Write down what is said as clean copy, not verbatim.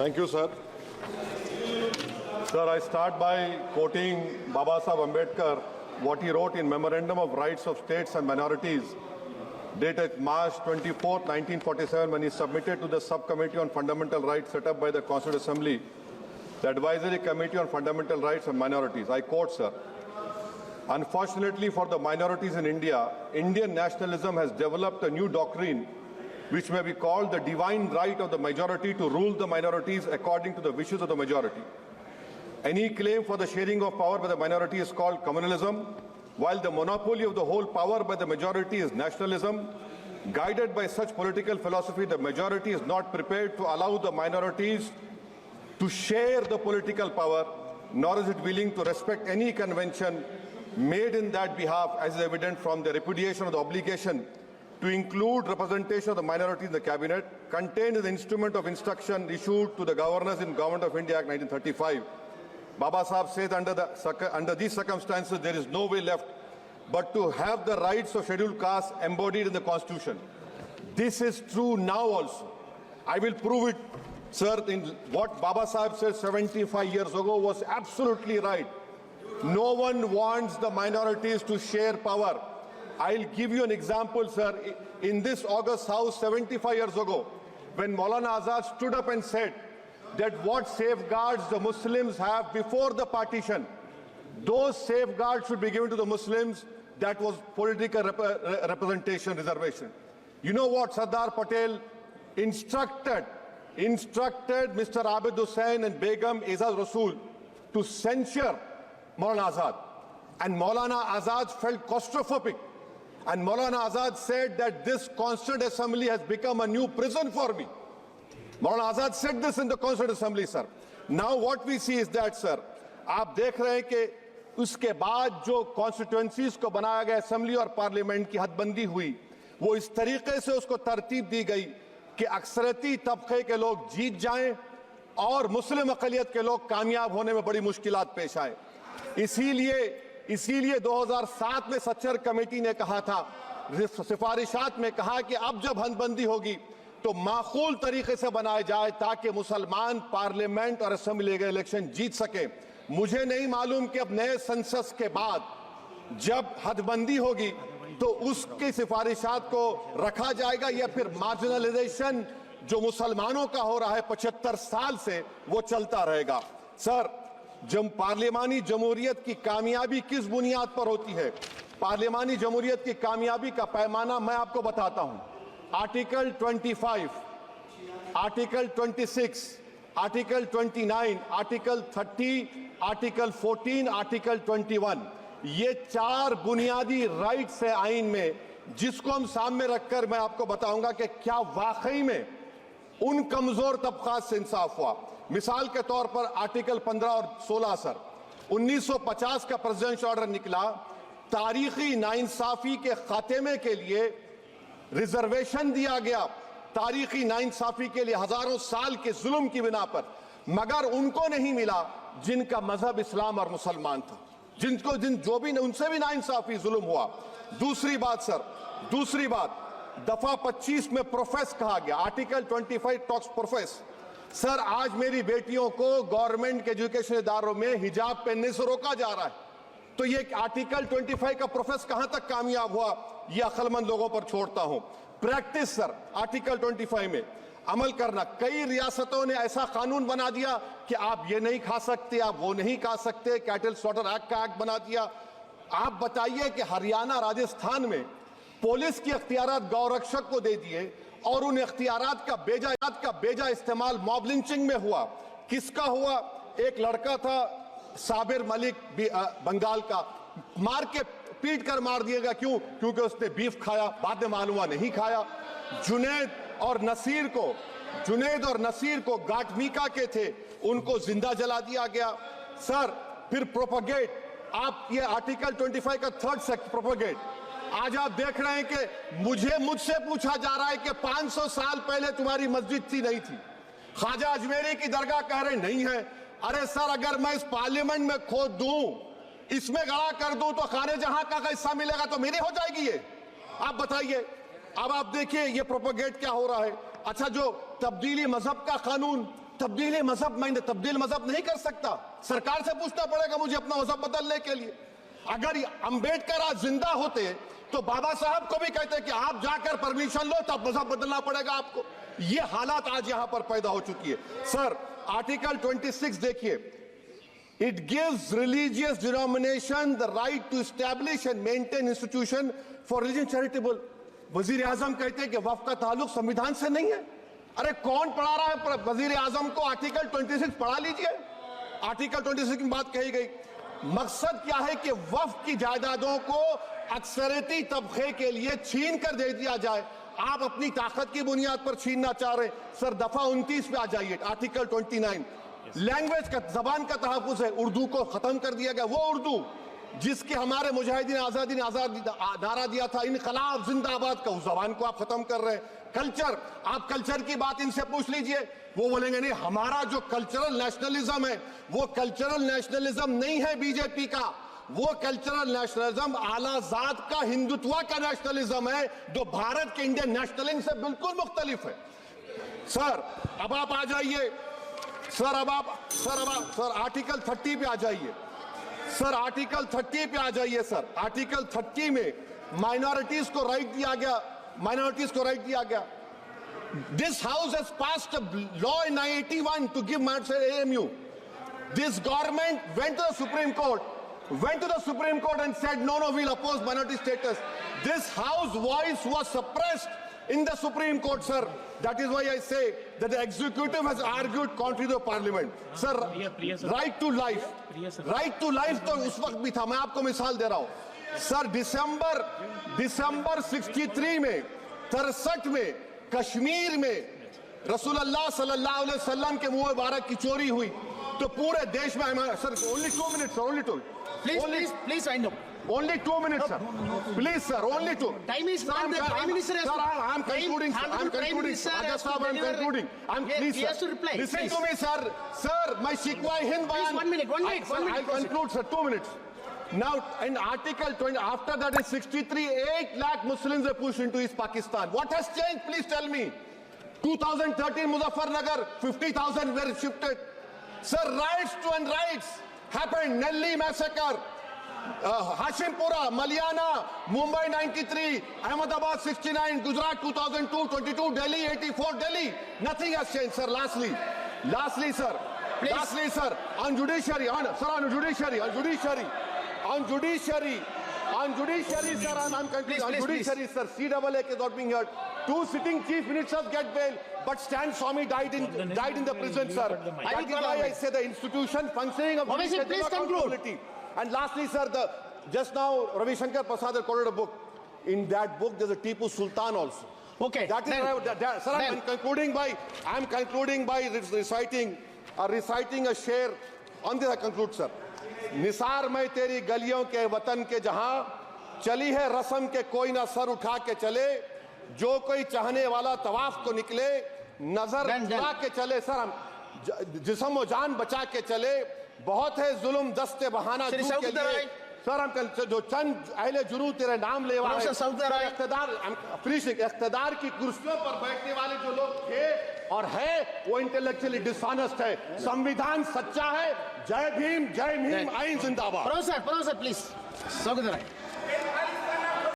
Thank you, sir. Sir, I start by quoting Baba Saheb Ambedkar, what he wrote in Memorandum of Rights of States and Minorities, dated March 24, 1947, when he submitted to the Subcommittee on Fundamental Rights set up by the Constituent Assembly, the Advisory Committee on Fundamental Rights and Minorities. I quote, sir, "Unfortunately for the minorities in India, Indian nationalism has developed a new doctrine which may be called the divine right of the majority to rule the minorities according to the wishes of the majority. Any claim for the sharing of power by the minority is called communalism, while the monopoly of the whole power by the majority is nationalism. Guided by such political philosophy, the majority is not prepared to allow the minorities to share the political power, nor is it willing to respect any convention made in that behalf, as is evident from the repudiation of the obligation to include representation of the minority in the cabinet, contained in the instrument of instruction issued to the governors in Government of India Act 1935. Baba Saheb says under these circumstances, there is no way left but to have the rights of scheduled castes embodied in the Constitution. This is true now also. I will prove it, sir. In what Baba Saheb said 75 years ago was absolutely right. No one wants the minorities to share power. I'll give you an example, sir. In this August House 75 years ago, when Maulana Azad stood up and said that what safeguards the Muslims have before the partition, those safeguards should be given to the Muslims. That was political representation reservation. You know what Sardar Patel instructed Mr. Abid Hussain and Begum Ezaz Rasool to censure Maulana Azad. And Maulana Azad felt claustrophobic. And Maulana Azad said that this Constituent Assembly has become a new prison for me. Maulana Azad said this in the Constituent Assembly, sir. Now what we see is that, sir, आप देख रहे हैं कि उसके बाद जो constituencies को बनाया गया असेंबली और पार्लियामेंट की हदबंदी हुई, वो इस तरीके से उसको तरतीब दी गई कि अक्सरती तबके के लोग जीत जाएं और मुस्लिम अक़लियत के लोग कामयाब होने में बड़ी मुश्किलात पेश आए। इसीलिए 2007 में सच्चर कमेटी ने कहा था, सिफारिशात में कहा कि अब जब हदबंदी होगी तो माकूल तरीके से बनाया जाए ताकि मुसलमान पार्लियामेंट और असेंबली के इलेक्शन जीत सके। मुझे नहीं मालूम कि अब नए सेंसस के बाद जब हदबंदी होगी तो उसकी सिफारिशात को रखा जाएगा या फिर मार्जिनलाइजेशन जो मुसलमानों का हो रहा है 75 साल से वो चलता रहेगा। सर, जब पार्लियामानी जमहूरियत की कामयाबी किस बुनियाद पर होती है? पार्लियामानी जमहूरियत की कामयाबी का पैमाना मैं आपको बताता हूं। Article 25, article 26, article 29, article 30, article 14, article 21, ये 4 बुनियादी राइट्स है आइन में, जिसको हम सामने रखकर मैं आपको बताऊंगा कि क्या वाकई में उन कमजोर तबकात से इंसाफ हुआ। मिसाल के तौर पर आर्टिकल 15 और 16, सर, 1950 का प्रेसिडेंशियल ऑर्डर निकला, तारीखी नाइंसाफी के खात्मे के लिए रिजर्वेशन दिया गया, तारीखी नाइंसाफी के लिए हजारों साल के जुल्म की बिना पर, मगर उनको नहीं मिला जिनका मजहब इस्लाम और मुसलमान था, जो भी उनसे भी नाइंसाफी जुल्म हुआ। दूसरी बात, सर, दूसरी बात, दफा 25 में प्रोफेस कहा गया, आर्टिकल 25 टॉक्स प्रोफेस। सर, आज मेरी बेटियों को गवर्नमेंट के एजुकेशन इदारों में हिजाब पहनने से रोका जा रहा है, तो ये आर्टिकल 25 का प्रोफेस कहां तक कामयाब हुआ, ये अक्लमंद लोगों पर छोड़ता हूं। प्रैक्टिस, सर, आर्टिकल 25 में अमल करना। कई रियासतों ने ऐसा कानून बना दिया कि आप ये नहीं खा सकते, आप वो नहीं खा सकते, कैटल स्लॉटर एक्ट का एक्ट बना दिया। आप बताइए कि हरियाणा, राजस्थान में पुलिस की अख्तियारात गौरक्षक को दे दिए और उन अख्तियारात का बेजा इस्तेमाल मॉब लिंचिंग में हुआ। किसका हुआ? एक लड़का था साबिर मलिक बंगाल का, मार के पीट कर मार दिया गया। क्यों? क्योंकि उसने बीफ खाया, बाद में मालूम हुआ नहीं खाया। जुनैद और नसीर को गाटमीका के थे, उनको जिंदा जला दिया गया। सर, फिर प्रोपगेट, आप ये आर्टिकल 25 का 3rd सेक्शन प्रोपगेट। आज आप देख रहे हैं कि मुझसे पूछा जा रहा है कि 500 साल पहले तुम्हारी मस्जिद थी, नहीं थी। ख्वाजा अजमेरी की दरगाह कह रहे नहीं है। अरे सर, अगर मैं इस पार्लियामेंट में खोद दूं, इसमें गड़ा कर दूं, तो खाने जहां का हिस्सा मिलेगा तो मेरी हो जाएगी ये। आप बताइए। अब आप देखिए ये प्रोपेगेट क्या हो रहा है। अच्छा, जो तब्दीली मजहब का कानून, तब्दील मजहब नहीं कर सकता। सरकार से पूछना पड़ेगा मुझे अपना मजहब बदलने के लिए। अगर अंबेडकर आज जिंदा होते तो बाबा साहब को भी कहते कि आप जाकर परमिशन लो, तब मजहब बदलना पड़ेगा आपको। ये हालात आज यहां पर पैदा हो चुकी है। सर, आर्टिकल 26 देखिए, it gives religious denomination the right to establish and maintain institution for religion charitable. वजीर आजम कहते हैं कि वक्फ का ताल्लुक संविधान से नहीं है। अरे कौन पढ़ा रहा है वजीर आजम को? आर्टिकल 26 पढ़ा लीजिए। आर्टिकल 26 की बात कही गई। मकसद क्या है कि वक्फ की जायदादों को अक्सरियती तबके के लिए छीन कर दे दिया जाए। आप अपनी ताकत की बुनियाद पर छीनना चाह रहे हैं। सर, दफा 29 पे आ जाइए, आर्टिकल 29। लैंग्वेज का, जबान का तहफ्फुज है। उर्दू को खत्म कर दिया गया। वो उर्दू जिसके हमारे मुजाहिदीन आजादी ने नारा दिया था, इनकलाब जिंदाबाद का, उस जबान को आप खत्म कर रहे हैं। कल्चर, आप कल्चर की बात इनसे पूछ लीजिए, वो बोलेंगे नहीं, हमारा जो कल्चरल नेशनलिज्म है वो कल्चरल नेशनलिज्म नहीं है बीजेपी का। वो कल्चरल नेशनलिज्म आला जात का, हिंदुत्व का नेशनलिज्म है, जो भारत के इंडियन नेशनलिज्म से बिल्कुल मुख्तलिफ है। सर, अब आप आ जाइए। सर आर्टिकल 30 पे आ जाइए। सर, आर्टिकल 30 पे आ जाइए। सर, आर्टिकल 30 में माइनॉरिटीज को राइट दिया गया। This house has passed a law in 1981 to give minority AMU. This government went to the Supreme Court and said, no, we'll oppose minority status. This house voice was suppressed in the Supreme Court, sir. That is why I say that the executive has argued contrary to the parliament. Sir, right to life तो उस वक्त भी था। मैं आपको मिसाल दे रहा हूं। सर, दिसंबर 63 में, 63 में कश्मीर में रसूलुल्लाह सल्लल्लाहु अलैहि वसल्लम के मुंह मुबारक की चोरी हुई तो पूरे देश में, sir only 2 minutes, sir, only 2. Please, I know. Only 2 minutes, sir. Please, sir, only 2. Time is gone. The Prime Minister has. Sir, I'm concluding. I'm concluding. Please, he has to reply. Listen to me, sir. Sir, my Shikwa Hind bayan. One minute. I'll conclude, sir. 2 minutes. Now, in Article 20, after that in 63, 8 lakh Muslims were pushed into East Pakistan. What has changed? Please tell me. 2013 Muzaffarnagar, 50,000 were shifted. Sir, riots happened. Nelly massacre, Hashimpura, Malyana, Mumbai 93, Ahmedabad 69, Gujarat 2002, 22, Delhi 84, Delhi. Nothing has changed, sir. Lastly, sir. Please. Lastly, sir, on judiciary, sir, I'm concluding, sir, sir, CAA is not being heard. 2 sitting chief ministers get bail, but Stan Swamy died in the prison, sir. That is why I say the institution functioning of Obviously, please conclude. And lastly, sir, just now Ravi Shankar Prasad has quoted a book. In that book, there's a Tipu Sultan also. Okay. That is sir, I'm concluding by reciting a sher. On this I conclude, sir. Nisar मैं तेरी गलियों के वतन के जहां चली है रस्म के कोई ना सर उठा के चले, जो कोई चाहने वाला तवाफ को निकले, नजर उठा के चले। सर, हम जिस्म व जान बचा के चले, बहुत है जुल्म दस्ते बहाना के लिए। सर, हम जो चंद अहले जुनू तेरे नाम ले वाले इख्तिदार की कुर्सियों पर बैठने वाले जो लोग थे और है, वो इंटेलेक्चुअली डिसऑनेस्ट है। संविधान सच्चा है। जय भीम, आइन जिंदाबाद। Professor, please.